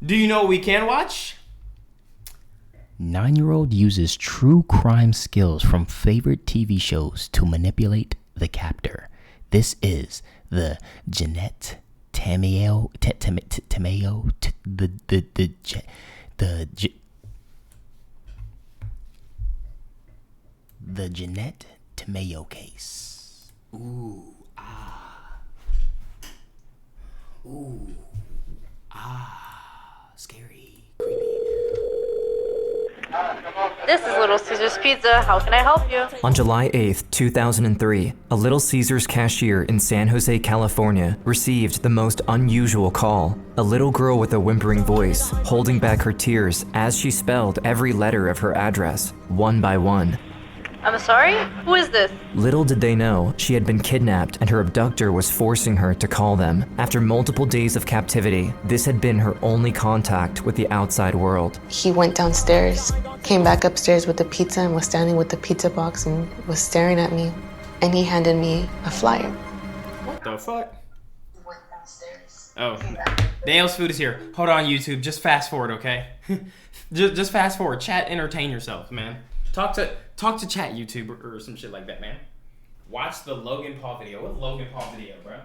Do you know what we can watch? 9-year-old uses true crime skills from favorite TV shows to manipulate the captor. This is the Jeanette Tamayo, the Jeanette Tamayo case. Ooh, scary, creepy. This is Little Caesars Pizza. How can I help you? On July 8th, 2003, a Little Caesars cashier in San Jose, California, received the most unusual call. A little girl with a whimpering voice, holding back her tears as she spelled every letter of her address, one by one. I'm sorry? Who is this? Little did they know, she had been kidnapped and her abductor was forcing her to call them. After multiple days of captivity, this had been her only contact with the outside world. He went downstairs, came back upstairs with the pizza and was standing with the pizza box and was staring at me. And he handed me a flyer. What the fuck? Went downstairs. Oh, Daniel's food is here. Hold on, YouTube. Just fast forward, okay? just fast forward. Chat, entertain yourself, man. Talk to chat, YouTube, or some shit like that, man. Watch the Logan Paul video. What Logan Paul video, bro?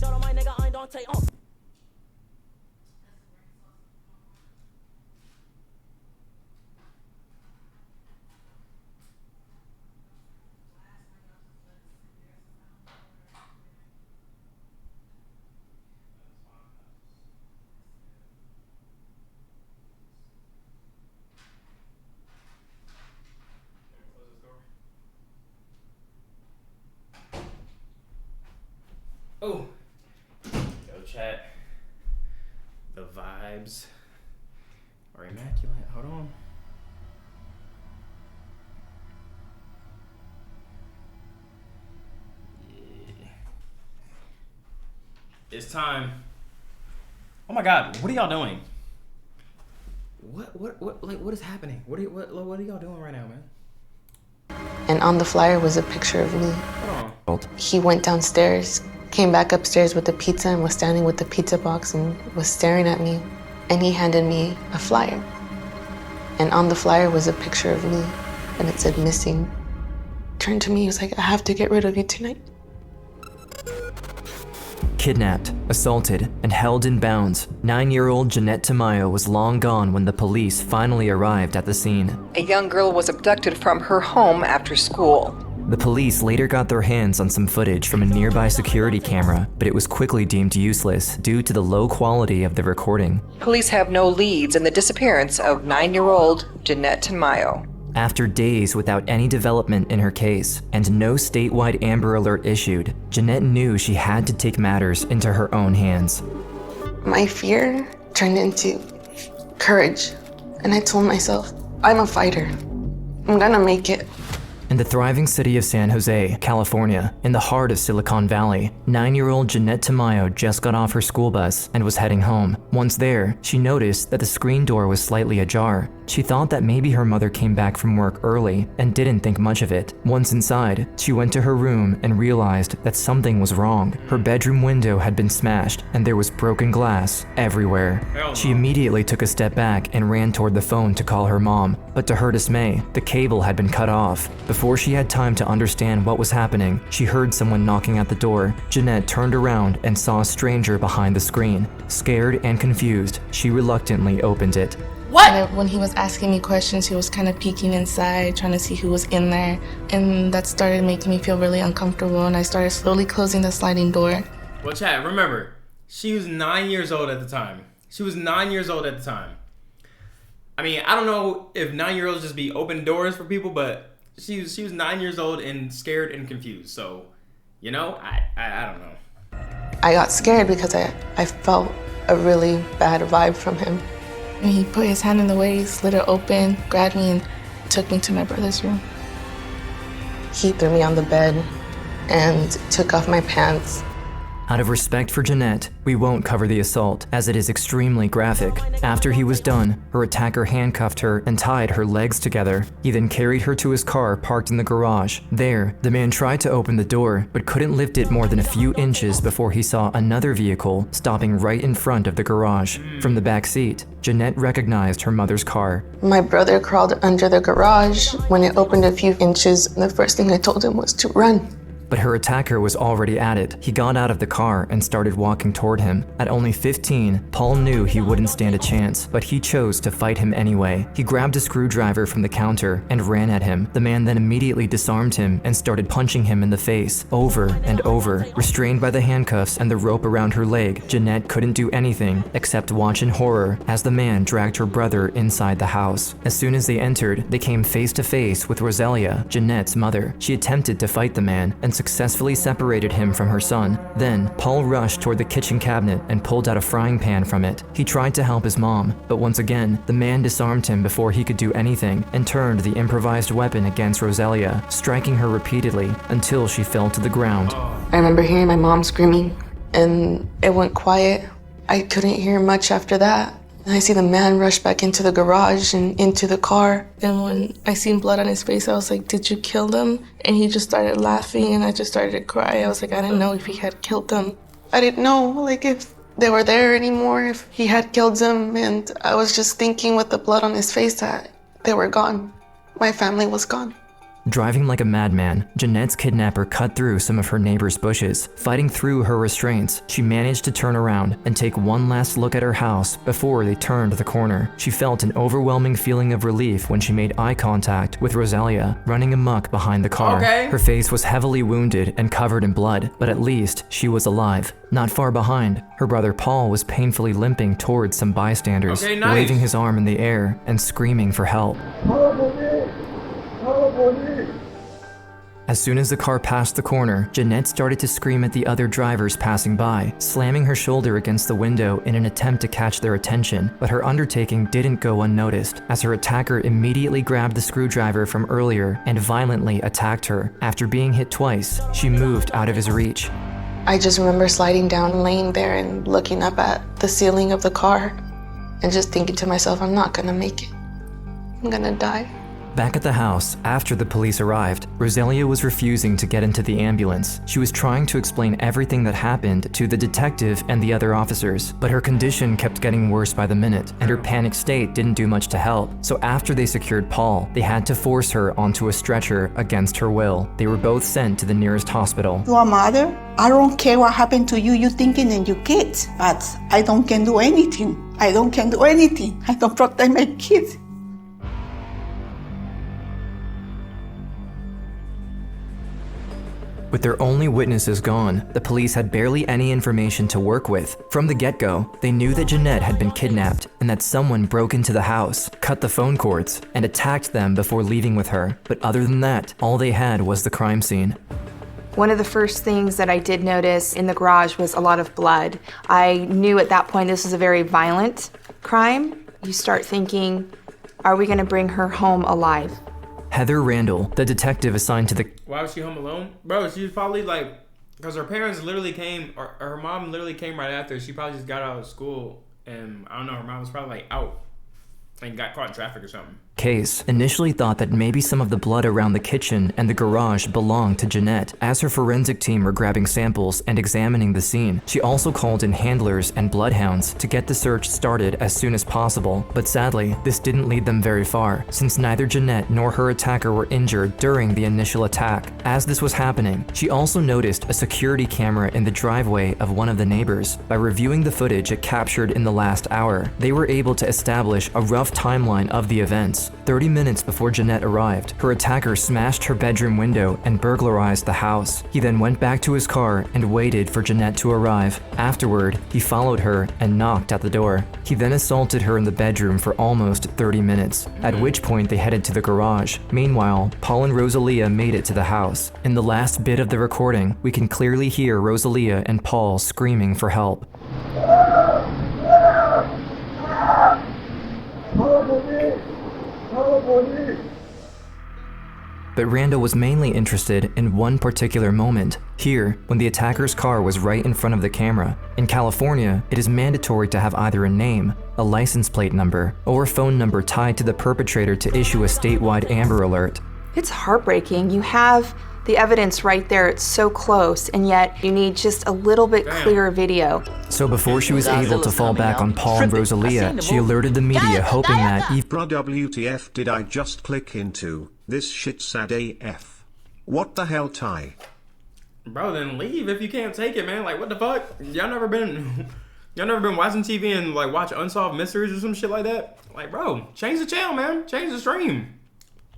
Shout out my nigga ImDOntai. Oh. Go chat. The vibes are immaculate. Hold on. Yeah. It's time. Oh my God! What are y'all doing? What is happening? What are y'all doing right now, man? And on the flyer was a picture of me. Oh. He went downstairs, came back upstairs with the pizza and was standing with the pizza box and was staring at me. And he handed me a flyer. And on the flyer was a picture of me and it said missing. Turned to me, he was like, I have to get rid of you tonight. Kidnapped, assaulted, and held in bounds, 9-year-old Jeanette Tamayo was long gone when the police finally arrived at the scene. A young girl was abducted from her home after school. The police later got their hands on some footage from a nearby security camera, but it was quickly deemed useless due to the low quality of the recording. Police have no leads in the disappearance of 9-year-old Jeanette Tamayo. After days without any development in her case and no statewide Amber Alert issued, Jeanette knew she had to take matters into her own hands. My fear turned into courage. And I told myself, I'm a fighter. I'm gonna make it. In the thriving city of San Jose, California, in the heart of Silicon Valley, 9-year-old Jeanette Tamayo just got off her school bus and was heading home. Once there, she noticed that the screen door was slightly ajar. She thought that maybe her mother came back from work early and didn't think much of it. Once inside, she went to her room and realized that something was wrong. Her bedroom window had been smashed and there was broken glass everywhere. She immediately took a step back and ran toward the phone to call her mom, but to her dismay, the cable had been cut off. Before she had time to understand what was happening, she heard someone knocking at the door. Jeanette turned around and saw a stranger behind the screen. Scared and confused, she reluctantly opened it. What? And when he was asking me questions, he was kind of peeking inside, trying to see who was in there. And that started making me feel really uncomfortable, and I started slowly closing the sliding door. Well, Chad, remember, she was 9 years old at the time. I mean, I don't know if 9-year-olds just be open doors for people, but she was 9 years old and scared and confused. So, you know, I don't know. I got scared because I felt a really bad vibe from him. And he put his hand in the way, slid it open, grabbed me, and took me to my brother's room. He threw me on the bed and took off my pants. Out of respect for Jeanette, we won't cover the assault, as it is extremely graphic. After he was done, her attacker handcuffed her and tied her legs together. He then carried her to his car parked in the garage. There, the man tried to open the door, but couldn't lift it more than a few inches before he saw another vehicle stopping right in front of the garage. From the back seat, Jeanette recognized her mother's car. My brother crawled under the garage. When it opened a few inches, the first thing I told him was to run. But her attacker was already at it. He got out of the car and started walking toward him. At only 15, Paul knew he wouldn't stand a chance, but he chose to fight him anyway. He grabbed a screwdriver from the counter and ran at him. The man then immediately disarmed him and started punching him in the face, over and over. Restrained by the handcuffs and the rope around her leg, Jeanette couldn't do anything except watch in horror as the man dragged her brother inside the house. As soon as they entered, they came face to face with Rosalia, Jeanette's mother. She attempted to fight the man and successfully separated him from her son. Then, Paul rushed toward the kitchen cabinet and pulled out a frying pan from it. He tried to help his mom, but once again, the man disarmed him before he could do anything and turned the improvised weapon against Rosalia, striking her repeatedly until she fell to the ground. I remember hearing my mom screaming, and it went quiet. I couldn't hear much after that. And I see the man rush back into the garage and into the car. And when I seen blood on his face, I was like, "Did you kill them?" And he just started laughing, and I just started to cry. I was like, I didn't know if he had killed them. I didn't know, like, if they were there anymore, if he had killed them. And I was just thinking with the blood on his face that they were gone. My family was gone. Driving like a madman, Jeanette's kidnapper cut through some of her neighbor's bushes. Fighting through her restraints, she managed to turn around and take one last look at her house before they turned the corner. She felt an overwhelming feeling of relief when she made eye contact with Rosalia, running amok behind the car. Okay. Her face was heavily wounded and covered in blood, but at least she was alive. Not far behind, her brother Paul was painfully limping towards some bystanders, Okay, nice. waving his arm in the air and screaming for help. As soon as the car passed the corner, Jeanette started to scream at the other drivers passing by, slamming her shoulder against the window in an attempt to catch their attention. But her undertaking didn't go unnoticed, as her attacker immediately grabbed the screwdriver from earlier and violently attacked her. After being hit twice, she moved out of his reach. I just remember sliding down, laying there and looking up at the ceiling of the car and just thinking to myself, I'm not gonna make it. I'm gonna die. Back at the house, after the police arrived, Rosalia was refusing to get into the ambulance. She was trying to explain everything that happened to the detective and the other officers, but her condition kept getting worse by the minute, and her panicked state didn't do much to help. So after they secured Paul, they had to force her onto a stretcher against her will. They were both sent to the nearest hospital. To a mother, I don't care what happened to you, you thinking and your kids, but I don't can do anything. I don't can do anything. I don't protect my kids. With their only witnesses gone, the police had barely any information to work with. From the get-go, they knew that Jeanette had been kidnapped and that someone broke into the house, cut the phone cords, and attacked them before leaving with her. But other than that, all they had was the crime scene. One of the first things that I did notice in the garage was a lot of blood. I knew at that point this was a very violent crime. You start thinking, are we gonna bring her home alive? Heather Randall, the detective assigned to the... Why was she home alone? Bro, she was probably like, because her parents literally came, or her mom literally came right after. She probably just got out of school, and I don't know, her mom was probably like out and got caught in traffic or something. Case initially thought that maybe some of the blood around the kitchen and the garage belonged to Jeanette. As her forensic team were grabbing samples and examining the scene, she also called in handlers and bloodhounds to get the search started as soon as possible. But sadly, this didn't lead them very far, since neither Jeanette nor her attacker were injured during the initial attack. As this was happening, she also noticed a security camera in the driveway of one of the neighbors. By reviewing the footage it captured in the last hour, they were able to establish a rough timeline of the events. 30 minutes before Jeanette arrived, her attacker smashed her bedroom window and burglarized the house. He then went back to his car and waited for Jeanette to arrive. Afterward, he followed her and knocked at the door. He then assaulted her in the bedroom for almost 30 minutes, at which point they headed to the garage. Meanwhile, Paul and Rosalia made it to the house. In the last bit of the recording, we can clearly hear Rosalia and Paul screaming for help. But Randall was mainly interested in one particular moment. Here, when the attacker's car was right in front of the camera. In California, it is mandatory to have either a name, a license plate number, or a phone number tied to the perpetrator to issue a statewide Amber Alert. It's heartbreaking. You have the evidence right there, it's so close, and yet you need just a little bit clearer video. So before she was able to fall back on Paul and Rosalia, she alerted the media, hoping that Bruh, WTF did I just click into? This shit's sad AF. What the hell, Ty? Bro, then leave if you can't take it, man. Like, what the fuck? Y'all never been watching TV and like watch unsolved mysteries or some shit like that? Like, bro, change the channel, man. Change the stream.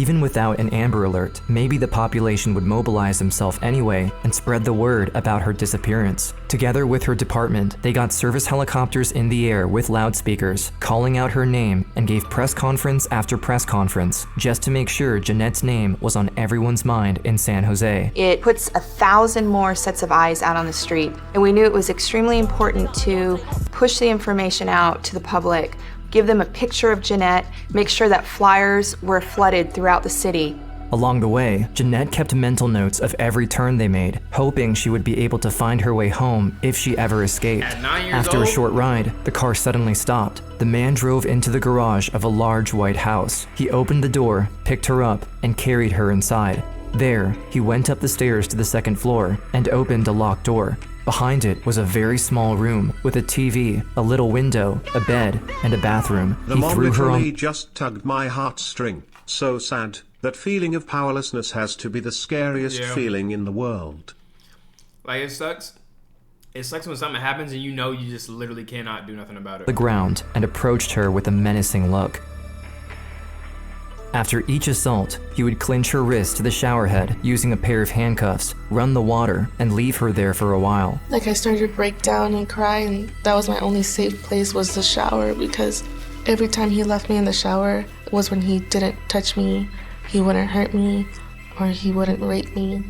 even without an Amber Alert, maybe the population would mobilize themselves anyway and spread the word about her disappearance. Together with her department, they got service helicopters in the air with loudspeakers, calling out her name, and gave press conference after press conference, just to make sure Jeanette's name was on everyone's mind in San Jose. It puts 1,000 more sets of eyes out on the street, and we knew it was extremely important to push the information out to the public, give them a picture of Jeanette, make sure that flyers were flooded throughout the city. Along the way, Jeanette kept mental notes of every turn they made, hoping she would be able to find her way home if she ever escaped. After a short ride, the car suddenly stopped. The man drove into the garage of a large white house. He opened the door, picked her up, and carried her inside. There, he went up the stairs to the second floor and opened a locked door. Behind it was a very small room with a TV, a little window, a bed, and a bathroom. The mom literally just tugged my heartstring. So sad. That feeling of powerlessness has to be the scariest feeling in the world. Like, it sucks. It sucks when something happens and you know you just literally cannot do nothing about it. The ground and approached her with a menacing look. After each assault, he would clinch her wrist to the shower head using a pair of handcuffs, run the water, and leave her there for a while. Like, I started to break down and cry, and that was my only safe place, was the shower, because every time he left me in the shower was when he didn't touch me, he wouldn't hurt me, or he wouldn't rape me.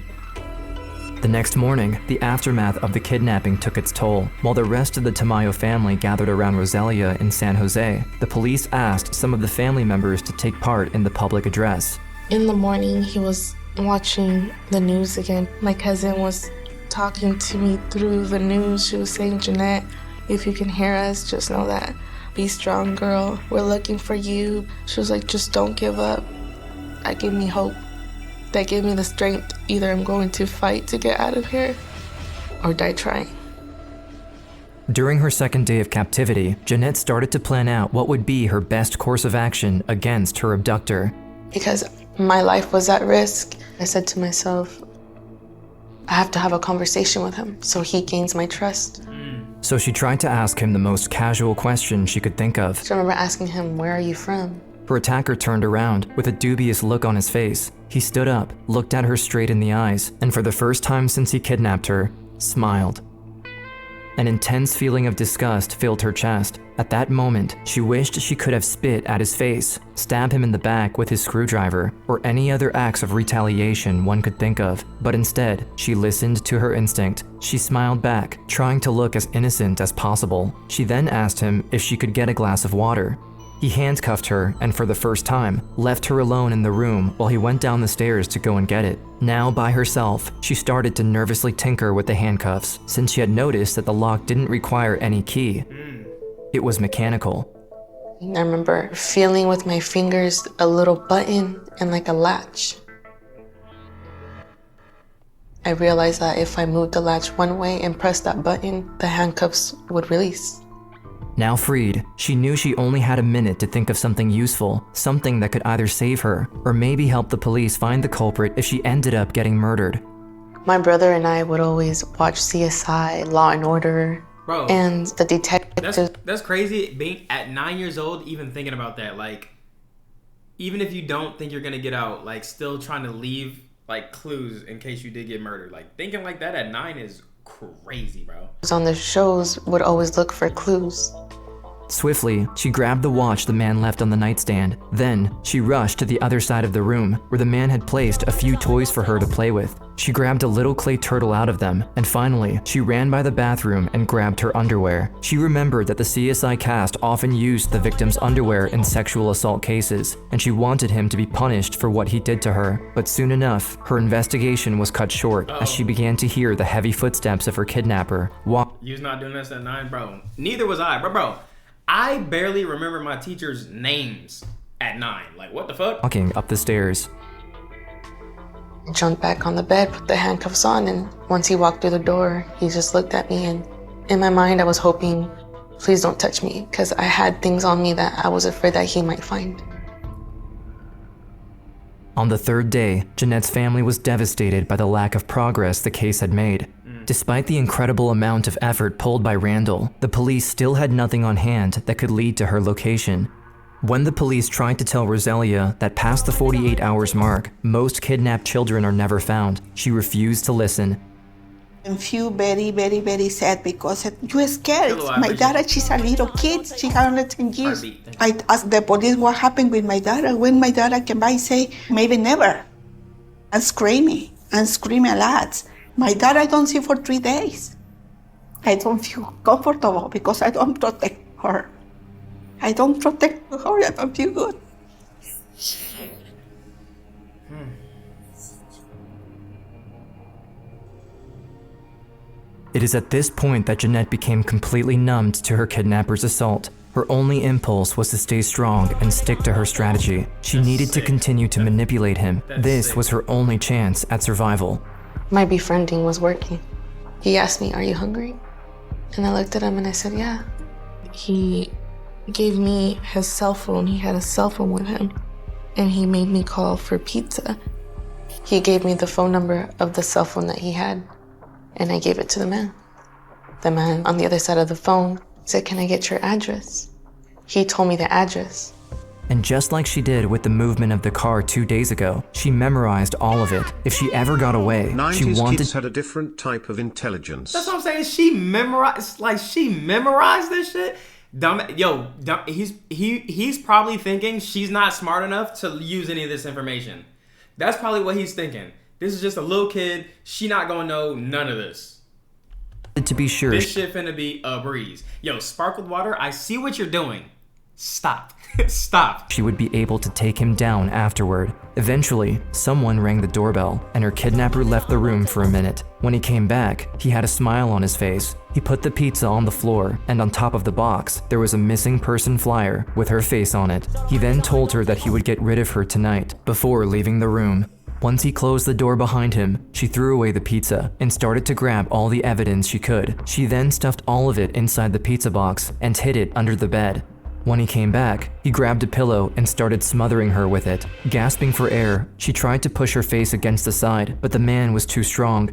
The next morning, the aftermath of the kidnapping took its toll. While the rest of the Tamayo family gathered around Rosalia in San Jose, the police asked some of the family members to take part in the public address. In the morning, he was watching the news again. My cousin was talking to me through the news. She was saying, "Jeanette, if you can hear us, just know that. Be strong, girl. We're looking for you." She was like, "Just don't give up." That gave me hope. That gave me the strength. Either I'm going to fight to get out of here or die trying. During her second day of captivity, Jeanette started to plan out what would be her best course of action against her abductor. Because my life was at risk, I said to myself, I have to have a conversation with him so he gains my trust. So she tried to ask him the most casual question she could think of. I remember asking him, "Where are you from?" Her attacker turned around with a dubious look on his face. He stood up, looked at her straight in the eyes, and for the first time since he kidnapped her, smiled. An intense feeling of disgust filled her chest. At that moment, she wished she could have spit at his face, stabbed him in the back with his screwdriver, or any other acts of retaliation one could think of. But instead, she listened to her instinct. She smiled back, trying to look as innocent as possible. She then asked him if she could get a glass of water. He handcuffed her and for the first time, left her alone in the room while he went down the stairs to go and get it. Now by herself, she started to nervously tinker with the handcuffs since she had noticed that the lock didn't require any key. It was mechanical. I remember feeling with my fingers a little button and like a latch. I realized that if I moved the latch one way and pressed that button, the handcuffs would release. Now freed, she knew she only had a minute to think of something useful, something that could either save her or maybe help the police find the culprit if she ended up getting murdered. My brother and I would always watch CSI, Law and Order, Bro, and the detectives. That's crazy. Being at 9 years old, even thinking about that, like, even if you don't think you're gonna get out, like, still trying to leave like clues in case you did get murdered. Like, thinking like that at 9 is crazy, bro. On the shows would always look for clues. Swiftly, she grabbed the watch the man left on the nightstand. Then, she rushed to the other side of the room, where the man had placed a few toys for her to play with. She grabbed a little clay turtle out of them, and finally, she ran by the bathroom and grabbed her underwear. She remembered that the CSI cast often used the victim's underwear in sexual assault cases, and she wanted him to be punished for what he did to her. But soon enough, her investigation was cut short as she began to hear the heavy footsteps of her kidnapper walk. You was not doing this at 9, bro. Neither was I, bro. I barely remember my teachers' names at 9. Like, what the fuck? Walking up the stairs. I jumped back on the bed, put the handcuffs on, and once he walked through the door, he just looked at me, and in my mind I was hoping, please don't touch me, because I had things on me that I was afraid that he might find. On the third day, Jeanette's family was devastated by the lack of progress the case had made. Despite the incredible amount of effort pulled by Randall, the police still had nothing on hand that could lead to her location. When the police tried to tell Rosalia that past the 48 hours mark, most kidnapped children are never found, she refused to listen. I feel very, very, very sad because you're scared. My daughter, she's a little kid. She got only 10 years. I asked the police what happened with my daughter. When my daughter came by, say, maybe never. I'm screaming a lot. My daughter I don't see for 3 days. I don't feel comfortable because I don't protect her. I don't protect her, I don't feel good. It is at this point that Jeanette became completely numbed to her kidnapper's assault. Her only impulse was to stay strong and stick to her strategy. She needed to continue to manipulate him. This was her only chance at survival. My befriending was working. He asked me, are you hungry? And I looked at him and I said, yeah. He gave me his cell phone. He had a cell phone with him. And he made me call for pizza. He gave me the phone number of the cell phone that he had. And I gave it to the man. The man on the other side of the phone said, can I get your address? He told me the address. And just like she did with the movement of the car 2 days ago, she memorized all of it. If she ever got away, she 90s wanted... kids had a different type of intelligence. That's what I'm saying. She memorized this shit. He's probably thinking she's not smart enough to use any of this information. That's probably what he's thinking. This is just a little kid. She not gonna know none of this. To be sure, this shit finna be a breeze. Yo, sparkled water, I see what you're doing. Stop. Stop. She would be able to take him down afterward. Eventually, someone rang the doorbell, and her kidnapper left the room for a minute. When he came back, he had a smile on his face. He put the pizza on the floor, and on top of the box, there was a missing person flyer with her face on it. He then told her that he would get rid of her tonight, before leaving the room. Once he closed the door behind him, she threw away the pizza and started to grab all the evidence she could. She then stuffed all of it inside the pizza box and hid it under the bed. When he came back, he grabbed a pillow and started smothering her with it. Gasping for air, she tried to push her face against the side, but the man was too strong.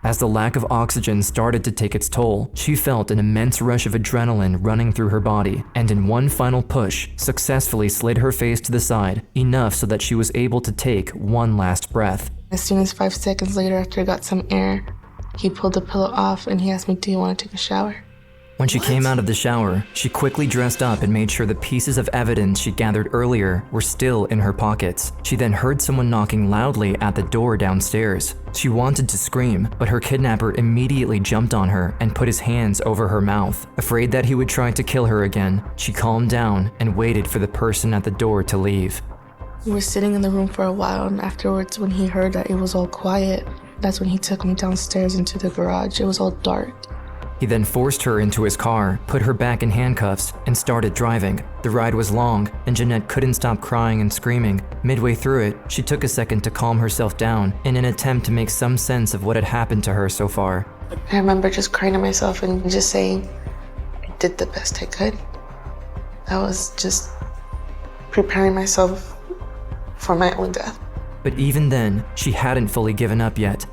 As the lack of oxygen started to take its toll, she felt an immense rush of adrenaline running through her body, and in one final push, successfully slid her face to the side, enough so that she was able to take one last breath. As soon as 5 seconds later, after I got some air, he pulled the pillow off and he asked me, do you want to take a shower? When she came out of the shower, she quickly dressed up and made sure the pieces of evidence she gathered earlier were still in her pockets. She then heard someone knocking loudly at the door downstairs. She wanted to scream, but her kidnapper immediately jumped on her and put his hands over her mouth. Afraid that he would try to kill her again, she calmed down and waited for the person at the door to leave. We were sitting in the room for a while, and afterwards, when he heard that it was all quiet, that's when he took me downstairs into the garage. It was all dark. He then forced her into his car, put her back in handcuffs, and started driving. The ride was long, and Jeanette couldn't stop crying and screaming. Midway through it, she took a second to calm herself down in an attempt to make some sense of what had happened to her so far. I remember just crying to myself and just saying, I did the best I could. I was just preparing myself for my own death. But even then, she hadn't fully given up yet.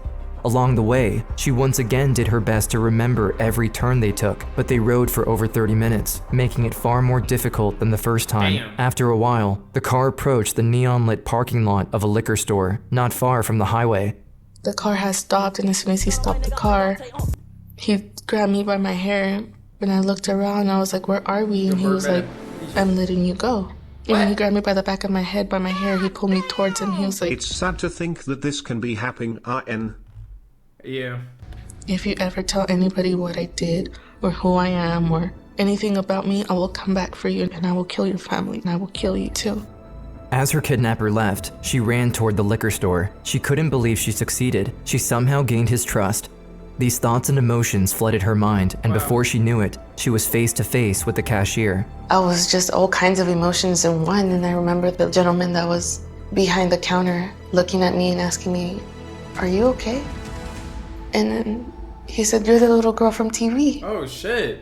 Along the way, she once again did her best to remember every turn they took, but they rode for over 30 minutes, making it far more difficult than the first time. Damn. After a while, the car approached the neon-lit parking lot of a liquor store, not far from the highway. The car had stopped, and as soon as he stopped the car, he grabbed me by my hair. When I looked around, I was like, where are we? And he was like, I'm letting you go. And when he grabbed me by the back of my head, by my hair, he pulled me towards him. He was like, It's sad to think that this can be happening. Yeah. if you ever tell anybody what I did or who I am or anything about me, I will come back for you and I will kill your family and I will kill you too. As her kidnapper left, she ran toward the liquor store. She couldn't believe she succeeded. She somehow gained his trust. These thoughts and emotions flooded her mind, and before she knew it, she was face to face with the cashier. I was just all kinds of emotions in one, and I remember the gentleman that was behind the counter looking at me and asking me, are you okay? And then he said, you're the little girl from TV. Oh shit.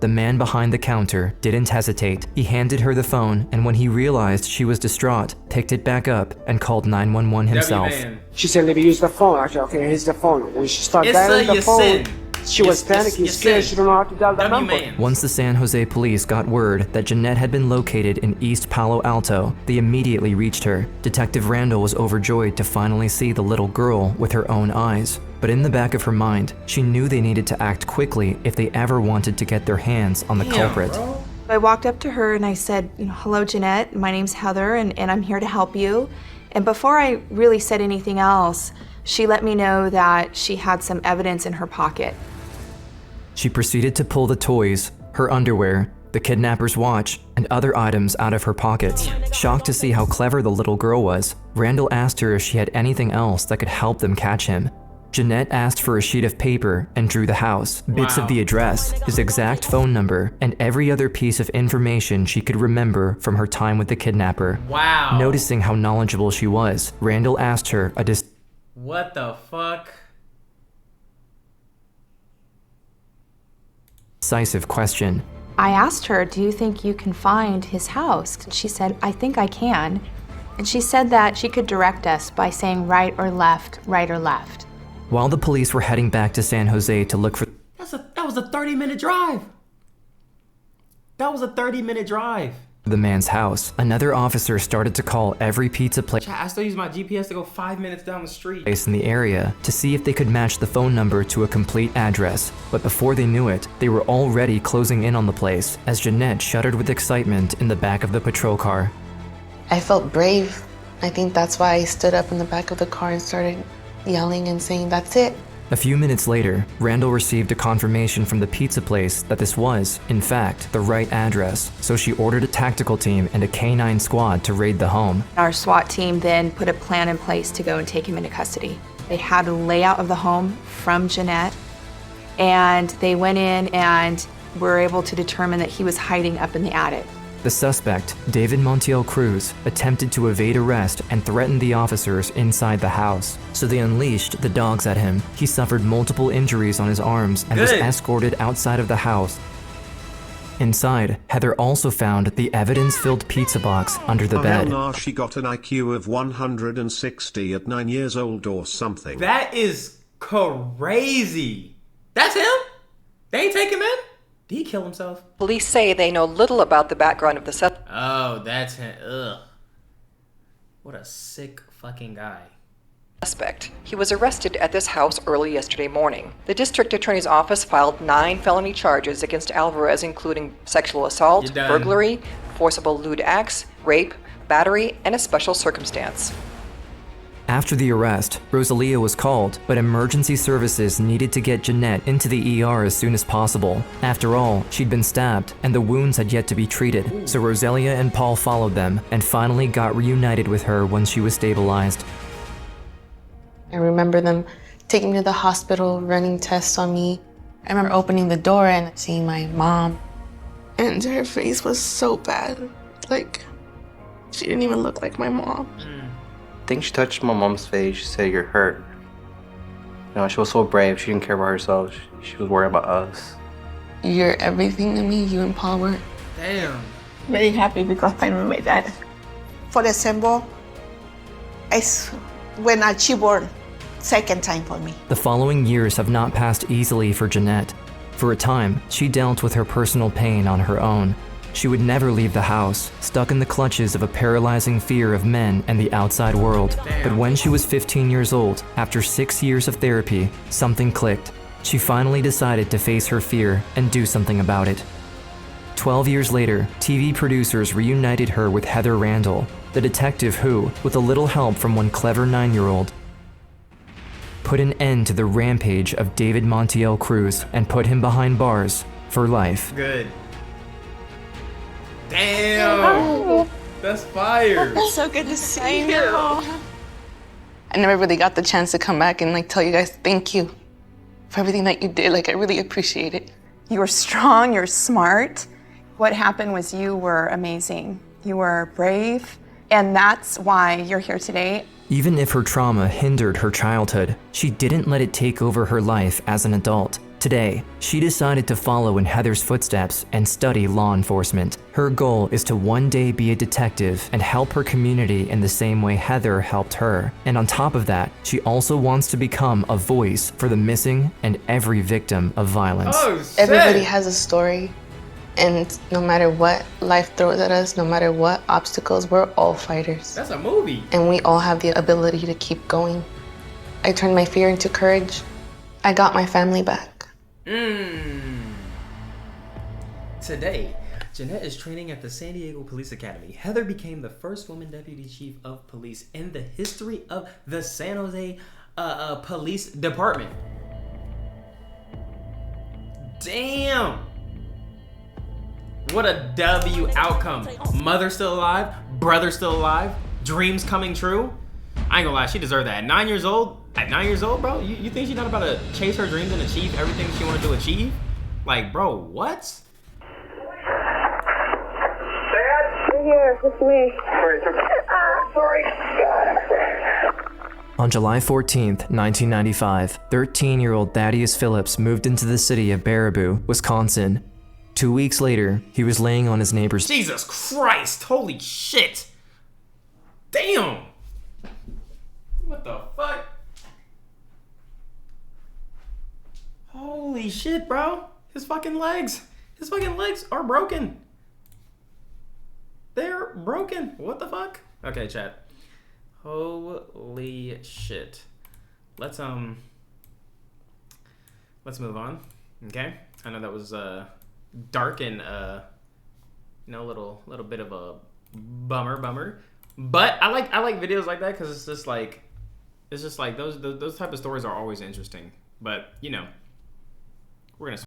The man behind the counter didn't hesitate. He handed her the phone, and when he realized she was distraught, picked it back up and called 911 himself. W-man. She said, let me use the phone. I said, okay, here's the phone. When she started dialing the phone, she was panicking, scared. She don't know how to dial the number. Once the San Jose police got word that Jeanette had been located in East Palo Alto, they immediately reached her. Detective Randall was overjoyed to finally see the little girl with her own eyes. But in the back of her mind, she knew they needed to act quickly if they ever wanted to get their hands on the culprit. Bro. I walked up to her and I said, hello, Jeanette. My name's Heather, and I'm here to help you. And before I really said anything else, she let me know that she had some evidence in her pocket. She proceeded to pull the toys, her underwear, the kidnapper's watch, and other items out of her pockets. Shocked to see how clever the little girl was, Randall asked her if she had anything else that could help them catch him. Jeanette asked for a sheet of paper and drew the house, bits of the address, his exact phone number, and every other piece of information she could remember from her time with the kidnapper. Wow. Noticing how knowledgeable she was, Randall asked her a What the fuck? decisive question. I asked her, do you think you can find his house? And she said, I think I can. And she said that she could direct us by saying right or left, right or left. While the police were heading back to San Jose to look for That was a 30-minute drive. That was a 30-minute drive. the man's house, another officer started to call every pizza place I still use my GPS to go 5 minutes down the street. in the area to see if they could match the phone number to a complete address. But before they knew it, they were already closing in on the place as Jeanette shuddered with excitement in the back of the patrol car. I felt brave. I think that's why I stood up in the back of the car and started yelling and saying, that's it. A few minutes later, Randall received a confirmation from the pizza place that this was, in fact, the right address, so she ordered a tactical team and a K-9 squad to raid the home. Our SWAT team then put a plan in place to go and take him into custody. They had a layout of the home from Jeanette, and they went in and were able to determine that he was hiding up in the attic. The suspect, David Montiel Cruz, attempted to evade arrest and threatened the officers inside the house, so they unleashed the dogs at him. He suffered multiple injuries on his arms and was escorted outside of the house. Inside, Heather also found the evidence-filled pizza box under the bed. Hell nah, she got an IQ of 160 at 9 years old or something. That is crazy. That's him? They ain't take him in? Did he kill himself? Police say they know little about the background of the suspect. Oh, that's him. Ugh. What a sick fucking guy. He was arrested at this house early yesterday morning. The district attorney's office filed 9 felony charges against Alvarez, including sexual assault, burglary, forcible lewd acts, rape, battery, and a special circumstance. After the arrest, Rosalia was called, but emergency services needed to get Jeanette into the ER as soon as possible. After all, she'd been stabbed, and the wounds had yet to be treated, so Rosalia and Paul followed them and finally got reunited with her once she was stabilized. I remember them taking me to the hospital, running tests on me, I remember opening the door and seeing my mom. And her face was so bad. Like, she didn't even look like my mom. I think she touched my mom's face. She said, "You're hurt." You know, she was so brave. She didn't care about herself. She was worried about us. You're everything to me, you and Paul were. Damn. Very happy because I met my dad. For December, it's when she born, second time for me. The following years have not passed easily for Jeanette. For a time, she dealt with her personal pain on her own. She would never leave the house, stuck in the clutches of a paralyzing fear of men and the outside world. But when she was 15 years old, after 6 years of therapy, something clicked. She finally decided to face her fear and do something about it. 12 years later, TV producers reunited her with Heather Randall, the detective who, with a little help from one clever 9-year-old, put an end to the rampage of David Montiel Cruz and put him behind bars for life. Good. Damn! That's fire! It's so good to see you. I never really got the chance to come back and like tell you guys thank you for everything that you did. Like, I really appreciate it. You were strong, you're smart. What happened was you were amazing. You were brave, and that's why you're here today. Even if her trauma hindered her childhood, she didn't let it take over her life as an adult. Today, she decided to follow in Heather's footsteps and study law enforcement. Her goal is to one day be a detective and help her community in the same way Heather helped her. And on top of that, she also wants to become a voice for the missing and every victim of violence. Oh, shit. Everybody has a story, and no matter what life throws at us, no matter what obstacles, we're all fighters. That's a movie. And we all have the ability to keep going. I turned my fear into courage. I got my family back. Today, Jeanette is training at the San Diego Police Academy. Heather became the first woman deputy chief of police in the history of the San Jose Police Department. Damn! What a W outcome. Mother still alive, brother still alive, dreams coming true. I ain't gonna lie, she deserved that. At 9 years old, bro, you think she's not about to chase her dreams and achieve everything she wanted to achieve? Like, bro, what? You're here, it's me. Sorry. On July 14th, 1995, 13-year-old Thaddeus Phillips moved into the city of Baraboo, Wisconsin. 2 weeks later, he was laying on his neighbor's— Jesus Christ, holy shit. Damn. What the fuck? Holy shit, bro. His fucking legs are broken. They're broken. What the fuck? Okay, chat. Holy shit. Let's move on. Okay? I know that was dark and a little bit of a bummer. But I like videos like that because it's just like those type of stories are always interesting. But we're gonna